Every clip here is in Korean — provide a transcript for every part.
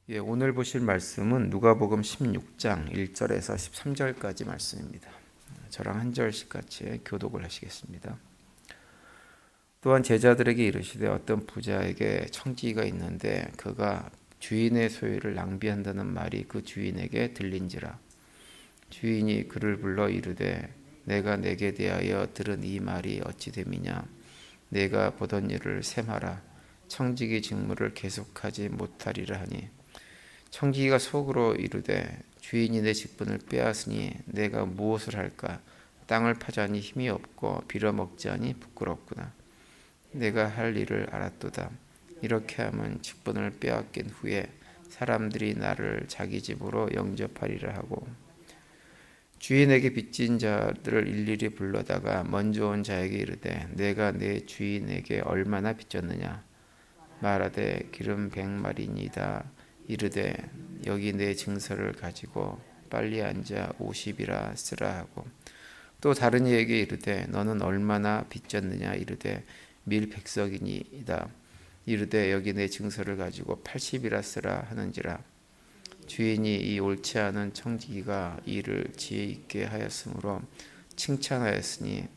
오늘 보실 말씀은 누가복음 16장 1절에서 13절까지 말씀입니다. 저랑 한 절씩 같이 교독을 하시겠습니다. 또한 제자들에게 이르시되 어떤 부자에게 청지기가 있는데 그가 주인의 소유를 낭비한다는 말이 그 주인에게 들린지라. 주인이 그를 불러 이르되 내가 내게 대하여 들은 이 말이 어찌 됨이냐. 내가 보던 일을 셈하라. 청지기 직무를 계속하지 못하리라 하니 청지기가 속으로 이르되 주인이 내 직분을 빼앗으니 내가 무엇을 할까. 땅을 파자니 힘이 없고 빌어먹자니 부끄럽구나. 내가 할 일을 알았도다. 이렇게 하면 직분을 빼앗긴 후에 사람들이 나를 자기 집으로 영접하리라 하고 주인에게 빚진 자들을 일일이 불러다가 먼저 온 자에게 이르되 내가 내 주인에게 얼마나 빚졌느냐. 말하되 기름 100마리니이다. 이르되 여기 내 증서를 가지고 빨리 앉아 50이라 쓰라 하고 또 다른 이에게 이르되 너는 얼마나 빚졌느냐. 이르되 밀 100석이니이다. 이르되 여기 내 증서를 가지고 80이라 쓰라 하는지라. 주인이 이 옳지 않은 청지기가 이를 지혜 있게 하였으므로 칭찬하였으니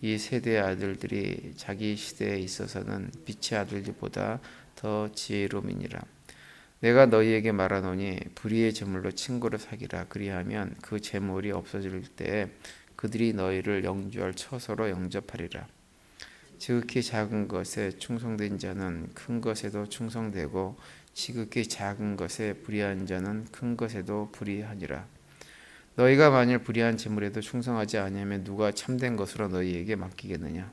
이 세대의 아들들이 자기 시대에 있어서는 빛의 아들들보다 더 지혜로움이니라. 내가 너희에게 말하노니 불의의 재물로 친구를 사귀라. 그리하면 그 재물이 없어질 때에 그들이 너희를 영주할 처소로 영접하리라. 지극히 작은 것에 충성된 자는 큰 것에도 충성되고 지극히 작은 것에 불의한 자는 큰 것에도 불의하니라. 너희가 만일 불의한 재물에도 충성하지 아니하면 누가 참된 것으로 너희에게 맡기겠느냐.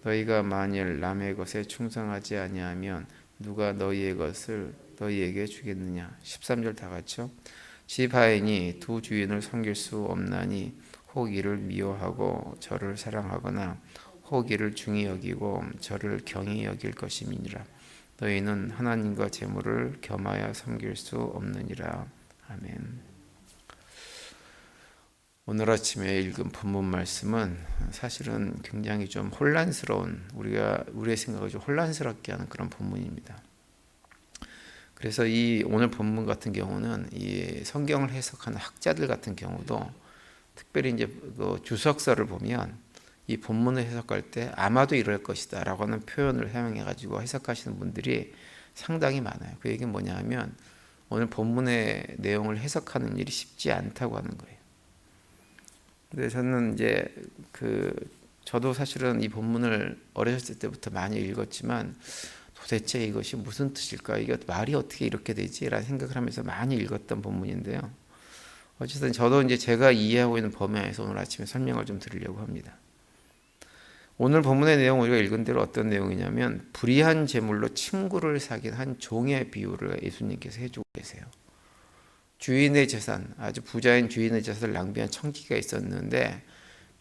너희가 만일 남의 것에 충성하지 아니하면 누가 너희의 것을 너희에게 주겠느냐. 13절 다 같이요. 집 하인이 두 주인을 섬길 수 없나니 혹 이를 미워하고 저를 사랑하거나 혹 이를 중히 여기고 저를 경히 여길 것임이니라. 너희는 하나님과 재물을 겸하여 섬길 수 없느니라. 아멘. 오늘 아침에 읽은 본문 말씀은 사실은 굉장히 좀 혼란스러운, 우리의 생각을 좀 혼란스럽게 하는 그런 본문입니다. 그래서 이 오늘 본문 같은 경우는 이 성경을 해석하는 학자들 같은 경우도 특별히 이제 그 주석서를 보면 이 본문을 해석할 때 아마도 이럴 것이다 라고 하는 표현을 사용해 가지고 해석하시는 분들이 상당히 많아요. 그 얘기는 뭐냐 하면 오늘 본문의 내용을 해석하는 일이 쉽지 않다고 하는 거예요. 근데 저는 이제 저도 사실은 이 본문을 어렸을 때부터 많이 읽었지만 도대체 이것이 무슨 뜻일까? 이게 말이 어떻게 이렇게 되지? 라는 생각을 하면서 많이 읽었던 본문인데요. 어쨌든 저도 이제 제가 이해하고 있는 범위 안에서 오늘 아침에 설명을 좀 드리려고 합니다. 오늘 본문의 내용 우리가 읽은 대로 어떤 내용이냐면 불의한 재물로 친구를 사귄 한 종의 비유를 예수님께서 해주고 계세요. 주인의 재산, 아주 부자인 주인의 재산을 낭비한 청지기가 있었는데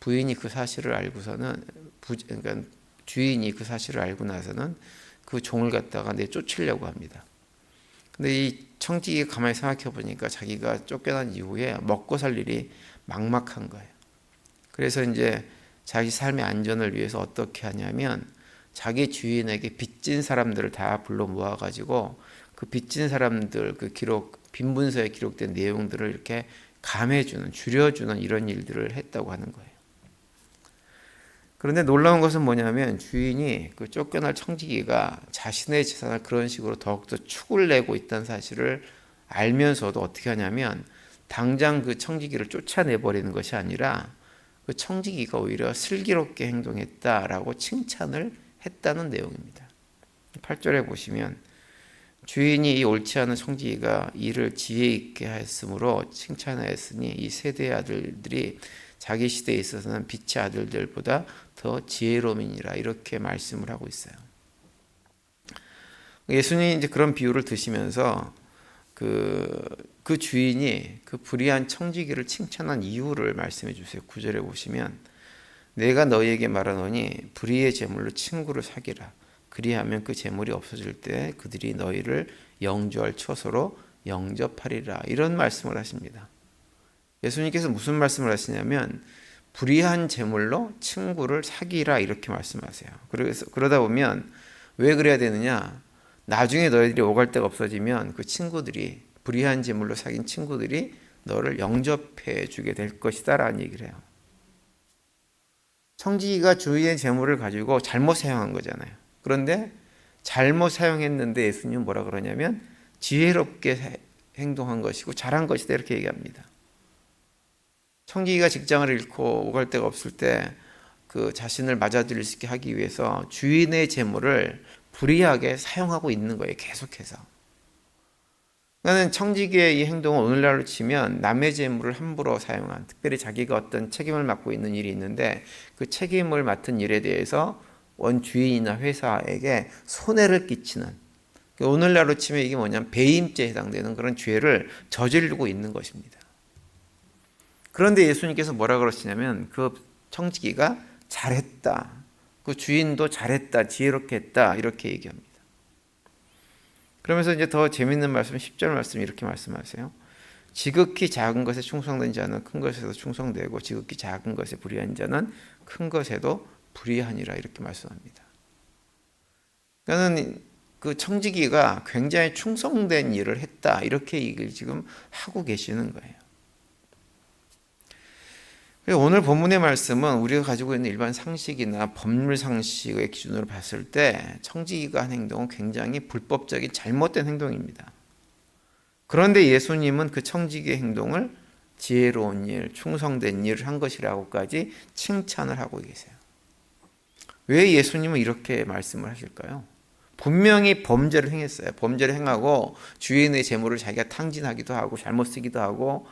부인이 그 사실을 알고서는 그러니까 주인이 그 사실을 알고 나서는 그 종을 갖다가 내쫓으려고 합니다. 근데 이 청지기가 가만히 생각해 보니까 자기가 쫓겨난 이후에 먹고 살 일이 막막한 거예요. 그래서 이제 자기 삶의 안전을 위해서 어떻게 하냐면 자기 주인에게 빚진 사람들을 다 불러 모아가지고 그 빚진 사람들 그 빈문서에 기록된 내용들을 이렇게 감해주는, 줄여주는 이런 일들을 했다고 하는 거예요. 그런데 놀라운 것은 뭐냐면 주인이 그 쫓겨날 청지기가 자신의 재산을 그런 식으로 더욱더 축을 내고 있다는 사실을 알면서도 어떻게 하냐면 당장 그 청지기를 쫓아내버리는 것이 아니라 그 청지기가 오히려 슬기롭게 행동했다라고 칭찬을 했다는 내용입니다. 8절에 보시면 주인이 이 옳지 않은 청지기가 이를 지혜 있게 하였으므로 칭찬하였으니 이 세대의 아들들이 자기 시대에 있어서는 빛의 아들들보다 더 지혜로움이니라 이렇게 말씀을 하고 있어요. 예수님이 이제 그런 비유를 드시면서 그 주인이 그 불의한 청지기를 칭찬한 이유를 말씀해 주세요. 9절에 보시면 내가 너희에게 말하노니 불의의 재물로 친구를 사귀라. 그리하면 그 재물이 없어질 때 그들이 너희를 영주할 처소로 영접하리라. 이런 말씀을 하십니다. 예수님께서 무슨 말씀을 하시냐면 불의한 재물로 친구를 사귀라 이렇게 말씀하세요. 그러다 보면 왜 그래야 되느냐? 나중에 너희들이 오갈 데가 없어지면 그 친구들이, 불의한 제물로 사귄 친구들이 너를 영접해 주게 될 것이다 라는 얘기를 해요. 청지기가 주인의 제물을 가지고 잘못 사용한 거잖아요. 그런데 잘못 사용했는데 예수님은 뭐라 그러냐면 지혜롭게 행동한 것이고 잘한 것이다 이렇게 얘기합니다. 청지기가 직장을 잃고 오갈 데가 없을 때 그 자신을 맞아들일 수 있게 하기 위해서 주인의 재물을 불의하게 사용하고 있는 거예요. 계속해서. 그러니까 청지기의 이 행동은 오늘날로 치면 남의 재물을 함부로 사용한, 특별히 자기가 어떤 책임을 맡고 있는 일이 있는데 그 책임을 맡은 일에 대해서 원주인이나 회사에게 손해를 끼치는, 오늘날로 치면 이게 뭐냐면 배임죄에 해당되는 그런 죄를 저지르고 있는 것입니다. 그런데 예수님께서 뭐라 그러시냐면 그 청지기가 잘했다, 그 주인도 잘했다, 지혜롭게 했다 이렇게 얘기합니다. 그러면서 이제 더 재밌는 말씀, 10절 말씀 이렇게 말씀하세요. 지극히 작은 것에 충성된 자는 큰 것에도 충성되고 지극히 작은 것에 불의한 자는 큰 것에도 불의하니라 이렇게 말씀합니다. 그러니까 그 청지기가 굉장히 충성된 일을 했다 이렇게 얘기를 지금 하고 계시는 거예요. 오늘 본문의 말씀은 우리가 가지고 있는 일반 상식이나 법률 상식의 기준으로 봤을 때 청지기가 한 행동은 굉장히 불법적인 잘못된 행동입니다. 그런데 예수님은 그 청지기의 행동을 지혜로운 일, 충성된 일을 한 것이라고까지 칭찬을 하고 계세요. 왜 예수님은 이렇게 말씀을 하실까요? 분명히 범죄를 행했어요. 범죄를 행하고 주인의 재물을 자기가 탕진하기도 하고 잘못 쓰기도 하고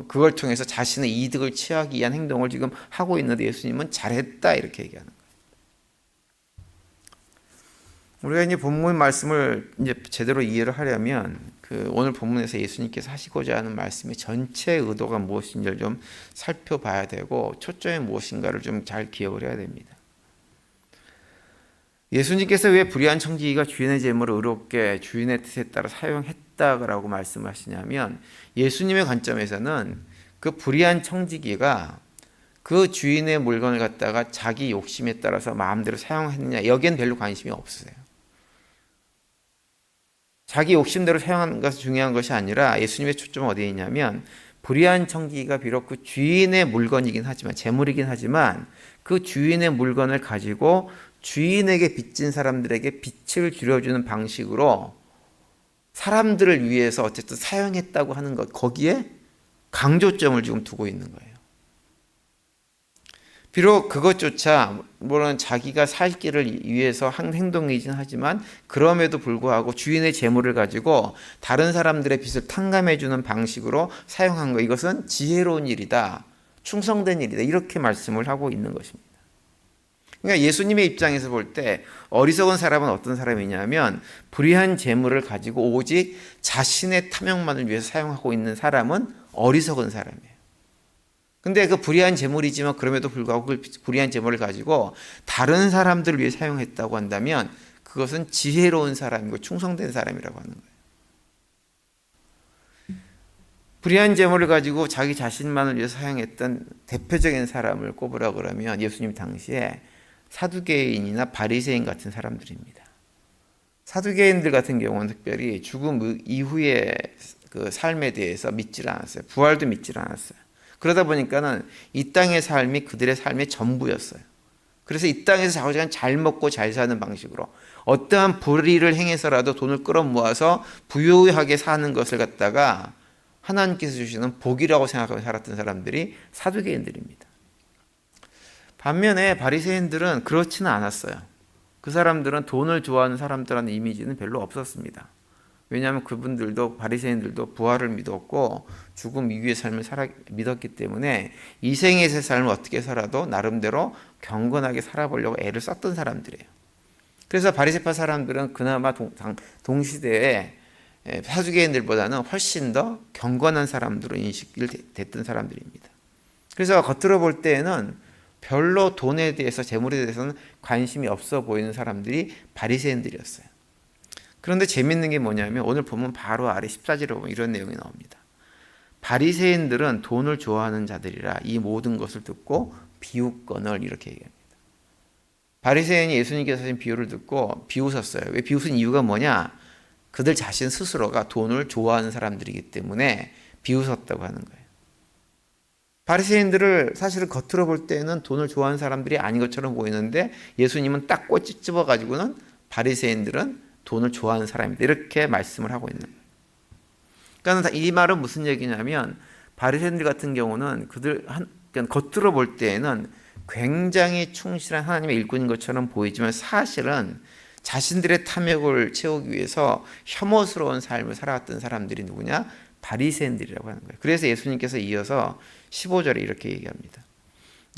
그걸 통해서 자신의 이득을 취하기 위한 행동을 지금 하고 있는데 예수님은 잘했다 이렇게 얘기하는 거예요. 우리가 이제 본문 말씀을 이제 제대로 이해를 하려면 그 오늘 본문에서 예수님께서 하시고자 하는 말씀의 전체 의도가 무엇인지를 좀 살펴봐야 되고 초점이 무엇인가를 좀 잘 기억을 해야 됩니다. 예수님께서 왜 불의한 청지기가 주인의 재물을 의롭게 주인의 뜻에 따라 사용했다라고 말씀하시냐면 예수님의 관점에서는 그 불의한 청지기가 그 주인의 물건을 갖다가 자기 욕심에 따라서 마음대로 사용했느냐 여기엔 별로 관심이 없으세요. 자기 욕심대로 사용하는 것이 중요한 것이 아니라 예수님의 초점은 어디에 있냐면 불의한 청지기가 비록 그 주인의 물건이긴 하지만 재물이긴 하지만 그 주인의 물건을 가지고 주인에게 빚진 사람들에게 빚을 줄여주는 방식으로 사람들을 위해서 어쨌든 사용했다고 하는 것, 거기에 강조점을 지금 두고 있는 거예요. 비록 그것조차 물론 자기가 살 길을 위해서 한 행동이긴 하지만 그럼에도 불구하고 주인의 재물을 가지고 다른 사람들의 빚을 탕감해주는 방식으로 사용한 것, 이것은 지혜로운 일이다, 충성된 일이다 이렇게 말씀을 하고 있는 것입니다. 그러니까 예수님의 입장에서 볼 때 어리석은 사람은 어떤 사람이냐면 불의한 재물을 가지고 오직 자신의 탐욕만을 위해서 사용하고 있는 사람은 어리석은 사람이에요. 근데 그 불의한 재물이지만 그럼에도 불구하고 그 불의한 재물을 가지고 다른 사람들을 위해 사용했다고 한다면 그것은 지혜로운 사람이고 충성된 사람이라고 하는 거예요. 불의한 재물을 가지고 자기 자신만을 위해서 사용했던 대표적인 사람을 꼽으라 그러면 예수님 당시에 사두개인이나 바리새인 같은 사람들입니다. 사두개인들 같은 경우는 특별히 죽음 이후의 그 삶에 대해서 믿질 않았어요. 부활도 믿질 않았어요. 그러다 보니까는 이 땅의 삶이 그들의 삶의 전부였어요. 그래서 이 땅에서 자꾸자꾸 잘 먹고 잘 사는 방식으로 어떠한 불의를 행해서라도 돈을 끌어모아서 부유하게 사는 것을 갖다가 하나님께서 주시는 복이라고 생각하고 살았던 사람들이 사두개인들입니다. 반면에 바리새인들은 그렇지는 않았어요. 그 사람들은 돈을 좋아하는 사람들라는 이미지는 별로 없었습니다. 왜냐하면 그분들도 바리새인들도 부활을 믿었고 죽음 이후의 삶을 믿었기 때문에 이 생에서의 삶을 어떻게 살아도 나름대로 경건하게 살아보려고 애를 썼던 사람들이에요. 그래서 바리새파 사람들은 그나마 동시대에 사두개인들보다는 훨씬 더 경건한 사람들로 인식됐던 사람들입니다. 그래서 겉으로 볼 때에는 별로 돈에 대해서 재물에 대해서는 관심이 없어 보이는 사람들이 바리새인들이었어요. 그런데 재밌는 게 뭐냐면 오늘 보면 바로 아래 14절에 보면 이런 내용이 나옵니다. 바리새인들은 돈을 좋아하는 자들이라 이 모든 것을 듣고 비웃거늘 이렇게 얘기합니다. 바리새인이 예수님께서 하신 비유를 듣고 비웃었어요. 왜 비웃은 이유가 뭐냐? 그들 자신 스스로가 돈을 좋아하는 사람들이기 때문에 비웃었다고 하는 거예요. 바리새인들을 사실은 겉으로 볼 때는 돈을 좋아하는 사람들이 아닌 것처럼 보이는데 예수님은 딱 꼬치 집어가지고는 바리새인들은 돈을 좋아하는 사람이다, 이렇게 말씀을 하고 있는 거예요. 그러니까 이 말은 무슨 얘기냐면 바리새인들 같은 경우는 그러니까 겉으로 볼 때에는 굉장히 충실한 하나님의 일꾼인 것처럼 보이지만 사실은 자신들의 탐욕을 채우기 위해서 혐오스러운 삶을 살아갔던 사람들이 누구냐? 바리새인들이라고 하는 거예요. 그래서 예수님께서 이어서 15절에 이렇게 얘기합니다.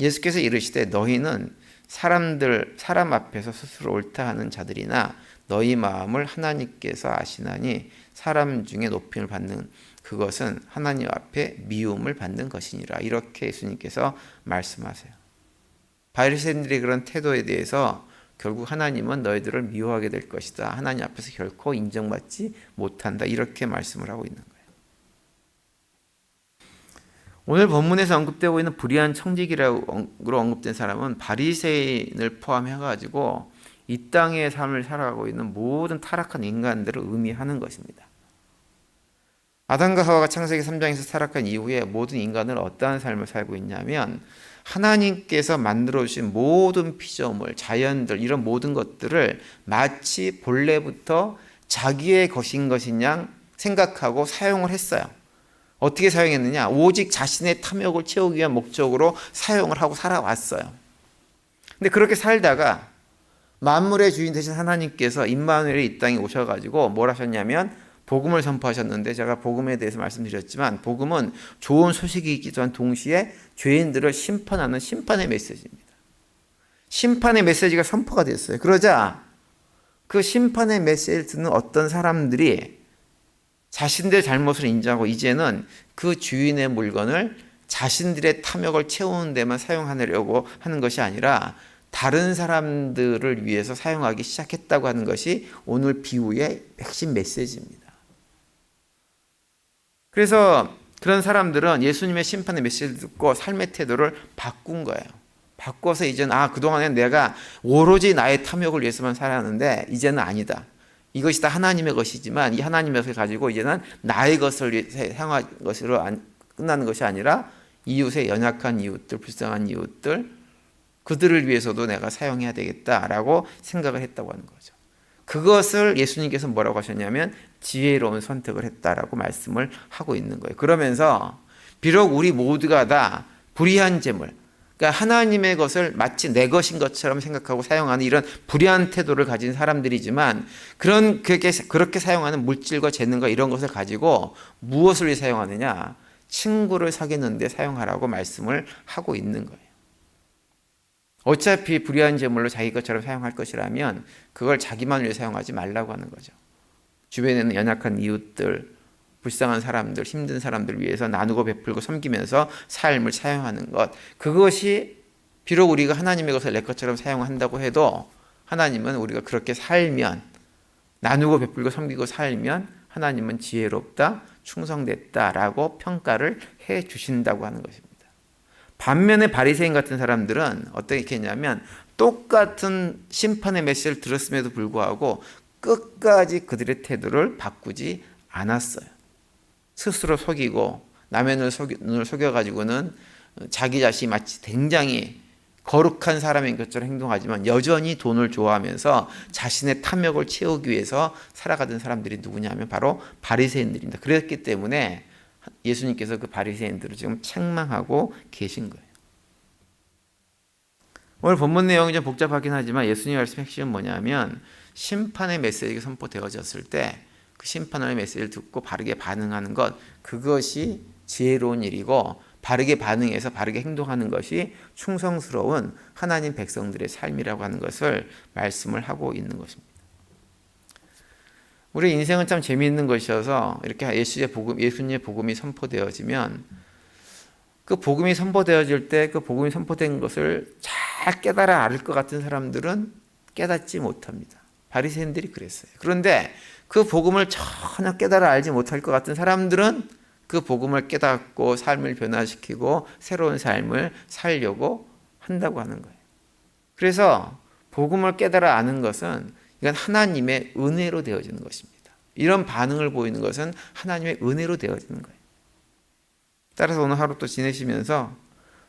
예수께서 이르시되 너희는 사람 앞에서 스스로 옳다 하는 자들이나 너희 마음을 하나님께서 아시나니 사람 중에 높임을 받는 그것은 하나님 앞에 미움을 받는 것이니라. 이렇게 예수님께서 말씀하세요. 바리새인들의 그런 태도에 대해서 결국 하나님은 너희들을 미워하게 될 것이다, 하나님 앞에서 결코 인정받지 못한다, 이렇게 말씀을 하고 있는 거예요. 오늘 본문에서 언급되고 있는 불의한 청지기로 언급된 사람은 바리새인을 포함해가지고 이 땅의 삶을 살아가고 있는 모든 타락한 인간들을 의미하는 것입니다. 아담과 하와가 창세기 3장에서 타락한 이후에 모든 인간은 어떠한 삶을 살고 있냐면 하나님께서 만들어주신 모든 피조물, 자연들, 이런 모든 것들을 마치 본래부터 자기의 것인 양 생각하고 사용을 했어요. 어떻게 사용했느냐? 오직 자신의 탐욕을 채우기 위한 목적으로 사용을 하고 살아왔어요. 근데 그렇게 살다가 만물의 주인 되신 하나님께서 임마누엘이 이 땅에 오셔가지고 뭘 하셨냐면 복음을 선포하셨는데, 제가 복음에 대해서 말씀드렸지만 복음은 좋은 소식이기도 한 동시에 죄인들을 심판하는 심판의 메시지입니다. 심판의 메시지가 선포가 됐어요. 그러자 그 심판의 메시지를 듣는 어떤 사람들이 자신들의 잘못을 인정하고 이제는 그 주인의 물건을 자신들의 탐욕을 채우는 데만 사용하려고 하는 것이 아니라 다른 사람들을 위해서 사용하기 시작했다고 하는 것이 오늘 비유의 핵심 메시지입니다. 그래서 그런 사람들은 예수님의 심판의 메시지를 듣고 삶의 태도를 바꾼 거예요. 바꿔서 이제는 그동안엔 내가 오로지 나의 탐욕을 위해서만 살았는데 이제는 아니다. 이것이 다 하나님의 것이지만 이 하나님의 것을 가지고 이제는 나의 것을 사용할 것으로 끝나는 것이 아니라 이웃의 연약한 이웃들, 불쌍한 이웃들, 그들을 위해서도 내가 사용해야 되겠다라고 생각을 했다고 하는 거죠. 그것을 예수님께서 뭐라고 하셨냐면 지혜로운 선택을 했다라고 말씀을 하고 있는 거예요. 그러면서 비록 우리 모두가 다 불의한 재물, 그러니까 하나님의 것을 마치 내 것인 것처럼 생각하고 사용하는 이런 불의한 태도를 가진 사람들이지만 그렇게 사용하는 물질과 재능과 이런 것을 가지고 무엇을 위해 사용하느냐? 친구를 사귀는 데 사용하라고 말씀을 하고 있는 거예요. 어차피 불의한 재물로 자기 것처럼 사용할 것이라면 그걸 자기만 위해 사용하지 말라고 하는 거죠. 주변에는 연약한 이웃들, 불쌍한 사람들, 힘든 사람들 위해서 나누고 베풀고 섬기면서 삶을 사용하는 것, 그것이 비록 우리가 하나님의 것을 내 것처럼 사용한다고 해도 하나님은 우리가 그렇게 살면, 나누고 베풀고 섬기고 살면 하나님은 지혜롭다, 충성됐다라고 평가를 해 주신다고 하는 것입니다. 반면에 바리새인 같은 사람들은 어떻게 했냐면 똑같은 심판의 메시지를 들었음에도 불구하고 끝까지 그들의 태도를 바꾸지 않았어요. 스스로 속이고 남의 눈을 속여가지고는 자기 자신이 마치 굉장히 거룩한 사람인 것처럼 행동하지만 여전히 돈을 좋아하면서 자신의 탐욕을 채우기 위해서 살아가던 사람들이 누구냐면 바로 바리새인들입니다. 그랬기 때문에 예수님께서 그 바리새인들을 지금 책망하고 계신 거예요. 오늘 본문 내용이 좀 복잡하긴 하지만 예수님의 말씀 핵심은 뭐냐면 심판의 메시지가 선포되어졌을 때 그 심판의 메시지를 듣고 바르게 반응하는 것, 그것이 지혜로운 일이고 바르게 반응해서 바르게 행동하는 것이 충성스러운 하나님 백성들의 삶이라고 하는 것을 말씀을 하고 있는 것입니다. 우리 인생은 참 재미있는 것이어서 이렇게 예수님의 복음이 선포되어지면 그 복음이 선포되어질 때 그 복음이 선포된 것을 잘 깨달아 알 것 같은 사람들은 깨닫지 못합니다. 바리새인들이 그랬어요. 그런데 그 복음을 전혀 깨달아 알지 못할 것 같은 사람들은 그 복음을 깨닫고 삶을 변화시키고 새로운 삶을 살려고 한다고 하는 거예요. 그래서 복음을 깨달아 아는 것은 이건 하나님의 은혜로 되어지는 것입니다. 이런 반응을 보이는 것은 하나님의 은혜로 되어지는 거예요. 따라서 오늘 하루 또 지내시면서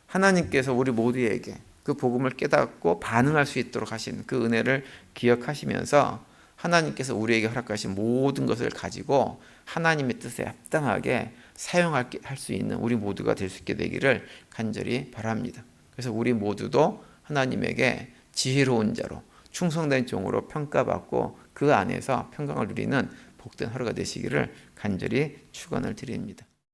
하나님께서 우리 모두에게 그 복음을 깨닫고 반응할 수 있도록 하신 그 은혜를 기억하시면서 하나님께서 우리에게 허락하신 모든 것을 가지고 하나님의 뜻에 합당하게 사용할 수 있는 우리 모두가 될 수 있게 되기를 간절히 바랍니다. 그래서 우리 모두도 하나님에게 지혜로운 자로 충성된 종으로 평가받고 그 안에서 평강을 누리는 복된 하루가 되시기를 간절히 축원을 드립니다.